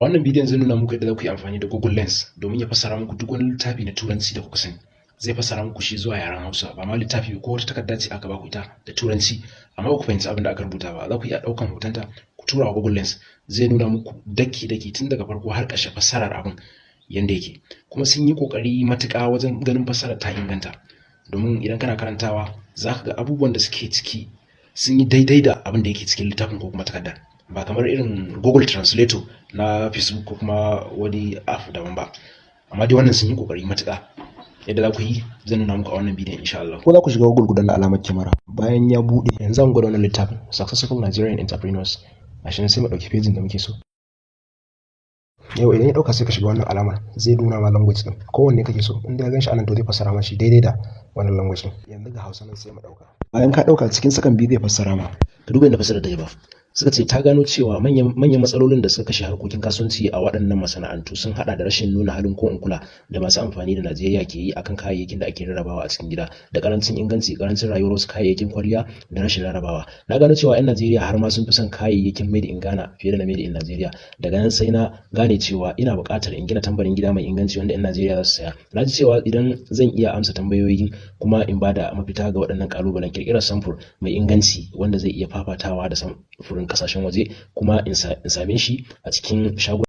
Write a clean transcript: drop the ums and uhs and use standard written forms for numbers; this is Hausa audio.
Wannan bidiyon zai nuna muku yadda za ku yi amfani da Google Lens domin ya fassara muku duk wani littafi na Turanci da kuka sani. Zai fassara muku shi zuwa yaren Hausa, ba ma littafi ko wata takarda ce aka ba ku ita da Turanci amma ba ku fahimci abin da aka rubuta ba. Za ku iya ɗaukan hotonta ku tura wa Google Lens, zai nuna muku daki tun daga farko har ƙarshe fassarar abin yanda yake. Kuma sun yi ƙoƙari matuƙa wajen ganin fassarar ta inganta, domin idan kana karantawa za ka ga abubuwan da suke ciki sun yi daidai da abin da yake cikin littafin ko kuma takardar, ba kamar irin Google Translator na Facebook ko kuma wani app daban ba. Amma dai wannan sun yi kokari matuƙa. Yadda za ku yi zan nuna muku a wannan bidiyon insha Allah. Ko za ku shiga Google ku danna alamar kyamara, bayan ya bude yanzu zan gwada wannan littafin Successful Nigerian Entrepreneurs. Ashin sai mu dauki pejin da muke so. Yau idan ya dauka sai ka shiga wannan alamar, zai nuna ma language din kowanne kake so. In da gan shi anan to zai fassara ma shi daidai da wannan language din. Yanzu ga Hausa nan sai mu dauka. Bayan ka dauka cikin sakan biyu zai fassara ma. Ka duba inda fassara take ba. Suka ce ta gano cewa manyan matsalolin da suka kashe harkokin kasuwanci a waɗannan masana'antu sun hada da rashin nuna halin ko in kula da masu amfani da Najeriya ke yi akan kayayyakin da ake rarrabawa a cikin gida, da karancin inganci, karancin rayuwar wasu kayayyakin kwariya da rashin rarrabawa. Na gano cewa 'yan Najeriya har ma sun fi son kayayyakin made in Ghana fiye da na made in Najeriya. Daga nan sai na gane cewa ina buƙatar in gina tambarin gida mai inganci wanda 'yan Najeriya za su saya. Na ji cewa idan zan iya amsa tambayoyi kuma in bada mafita ga waɗannan ƙalubalen, ƙirƙirar samfur mai inganci wanda zai iya fafatawa da samfurin kasashen waje kuma in same shi a cikin shagon